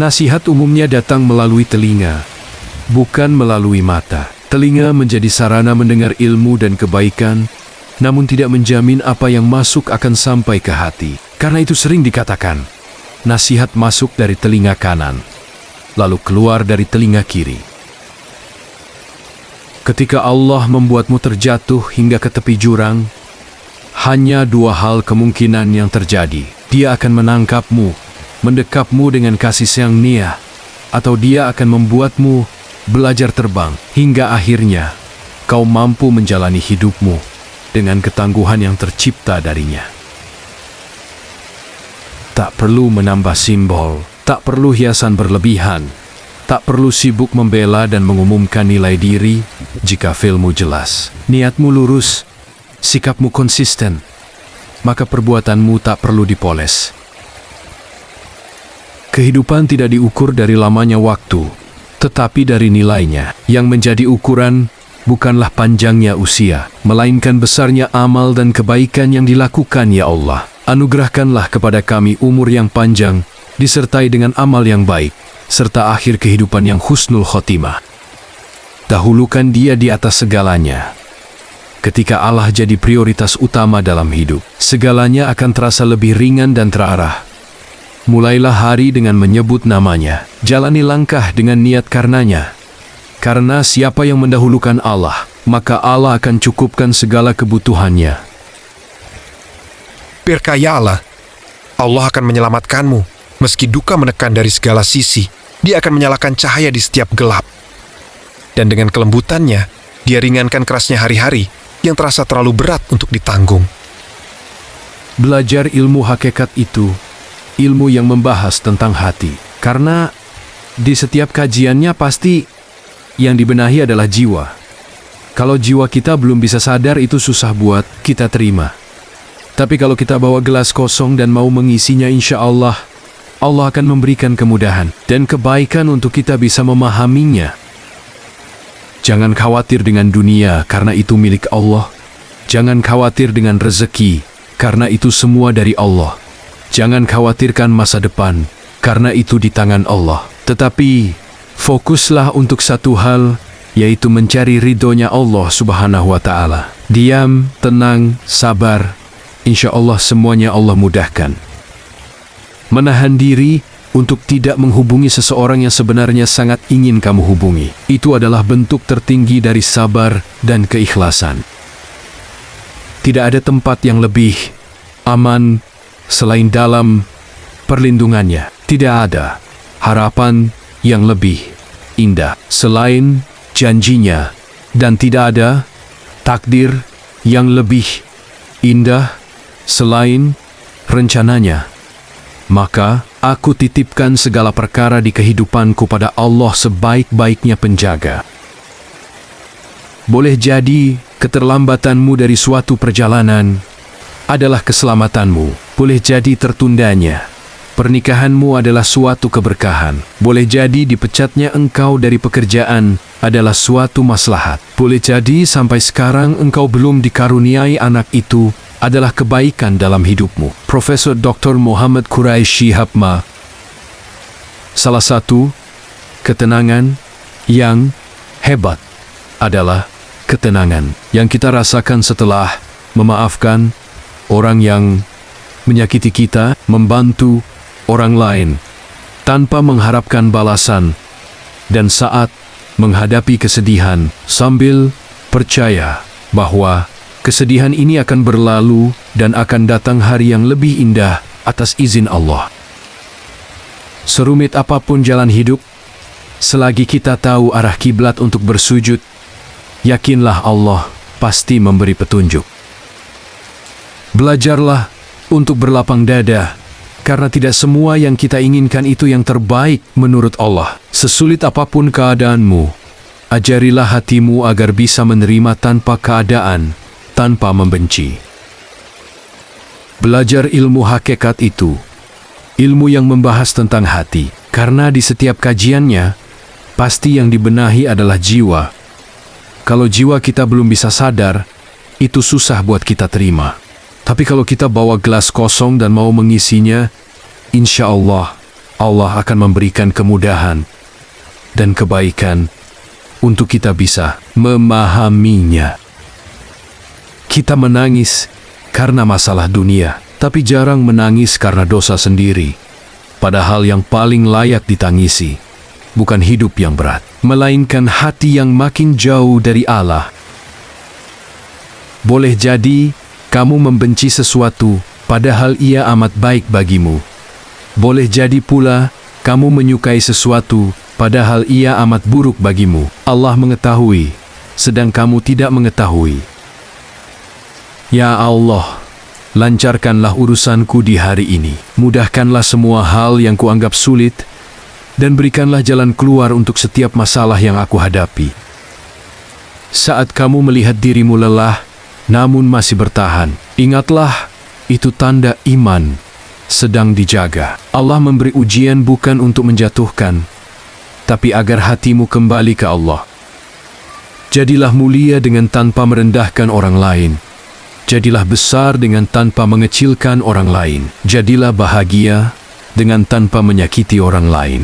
Nasihat umumnya datang melalui telinga, bukan melalui mata. Telinga menjadi sarana mendengar ilmu dan kebaikan, namun tidak menjamin apa yang masuk akan sampai ke hati. Karena itu sering dikatakan, nasihat masuk dari telinga kanan, lalu keluar dari telinga kiri. Ketika Allah membuatmu terjatuh hingga ke tepi jurang, hanya dua hal kemungkinan yang terjadi. Dia akan menangkapmu, mendekapmu dengan kasih sayang Nia, atau dia akan membuatmu belajar terbang hingga akhirnya kau mampu menjalani hidupmu dengan ketangguhan yang tercipta darinya. Tak perlu menambah simbol, tak perlu hiasan berlebihan, tak perlu sibuk membela dan mengumumkan nilai diri jika filmu jelas. Niatmu lurus, sikapmu konsisten, maka perbuatanmu tak perlu dipoles. Kehidupan tidak diukur dari lamanya waktu, tetapi dari nilainya. Yang menjadi ukuran bukanlah panjangnya usia, melainkan besarnya amal dan kebaikan yang dilakukan. Ya Allah, anugerahkanlah kepada kami umur yang panjang, disertai dengan amal yang baik, serta akhir kehidupan yang husnul khotimah. Dahulukan Dia di atas segalanya. Ketika Allah jadi prioritas utama dalam hidup, segalanya akan terasa lebih ringan dan terarah. Mulailah hari dengan menyebut namanya, jalani langkah dengan niat karenanya. Karena siapa yang mendahulukan Allah, maka Allah akan cukupkan segala kebutuhannya. Percayalah, Allah akan menyelamatkanmu. Meski duka menekan dari segala sisi, Dia akan menyalakan cahaya di setiap gelap. Dan dengan kelembutannya, Dia ringankan kerasnya hari-hari yang terasa terlalu berat untuk ditanggung. Belajar ilmu hakikat itu, ilmu yang membahas tentang hati. Karena di setiap kajiannya pasti yang dibenahi adalah jiwa. Kalau jiwa kita belum bisa sadar, itu susah buat kita terima. Tapi kalau kita bawa gelas kosong dan mau mengisinya, insya Allah, Allah akan memberikan kemudahan dan kebaikan untuk kita bisa memahaminya. Jangan khawatir dengan dunia, karena itu milik Allah. Jangan khawatir dengan rezeki, karena itu semua dari Allah. Jangan khawatirkan masa depan, karena itu di tangan Allah. Tetapi, fokuslah untuk satu hal, yaitu mencari ridhonya Allah Subhanahu wa Ta'ala. Diam, tenang, sabar. Insya Allah semuanya Allah mudahkan. Menahan diri untuk tidak menghubungi seseorang yang sebenarnya sangat ingin kamu hubungi. Itu adalah bentuk tertinggi dari sabar dan keikhlasan. Tidak ada tempat yang lebih aman selain dalam perlindungannya. Tidak ada harapan yang lebih indah selain janjinya. Dan tidak ada takdir yang lebih indah selain rencananya. Maka aku titipkan segala perkara di kehidupanku pada Allah sebaik-baiknya penjaga. Boleh jadi keterlambatanmu dari suatu perjalanan adalah keselamatanmu. Boleh jadi tertundanya pernikahanmu adalah suatu keberkahan. Boleh jadi dipecatnya engkau dari pekerjaan adalah suatu maslahat. Boleh jadi sampai sekarang engkau belum dikaruniai anak, itu adalah kebaikan dalam hidupmu. Profesor Dr. Muhammad Quraisy Shihab Ma. Salah satu ketenangan yang hebat adalah ketenangan yang kita rasakan setelah memaafkan orang yang menyakiti kita, membantu orang lain tanpa mengharapkan balasan, dan saat menghadapi kesedihan sambil percaya bahwa kesedihan ini akan berlalu dan akan datang hari yang lebih indah atas izin Allah. Serumit apapun jalan hidup, selagi kita tahu arah kiblat untuk bersujud, yakinlah Allah pasti memberi petunjuk. Belajarlah untuk berlapang dada, karena tidak semua yang kita inginkan itu yang terbaik menurut Allah. Sesulit apapun keadaanmu, ajarilah hatimu agar bisa menerima tanpa keadaan, tanpa membenci. Belajar ilmu hakikat itu, ilmu yang membahas tentang hati, karena di setiap kajiannya, pasti yang dibenahi adalah jiwa. Kalau jiwa kita belum bisa sadar, itu susah buat kita terima. Tapi kalau kita bawa gelas kosong dan mau mengisinya, insya Allah, Allah akan memberikan kemudahan dan kebaikan untuk kita bisa memahaminya. Kita menangis karena masalah dunia, tapi jarang menangis karena dosa sendiri. Padahal yang paling layak ditangisi bukan hidup yang berat, melainkan hati yang makin jauh dari Allah. Boleh jadi kamu membenci sesuatu padahal ia amat baik bagimu. Boleh jadi pula kamu menyukai sesuatu padahal ia amat buruk bagimu. Allah mengetahui, sedang kamu tidak mengetahui. Ya Allah, lancarkanlah urusanku di hari ini. Mudahkanlah semua hal yang kuanggap sulit, dan berikanlah jalan keluar untuk setiap masalah yang aku hadapi. Saat kamu melihat dirimu lelah, namun masih bertahan, ingatlah, itu tanda iman sedang dijaga. Allah memberi ujian bukan untuk menjatuhkan, tapi agar hatimu kembali ke Allah. Jadilah mulia dengan tanpa merendahkan orang lain. Jadilah besar dengan tanpa mengecilkan orang lain. Jadilah bahagia dengan tanpa menyakiti orang lain.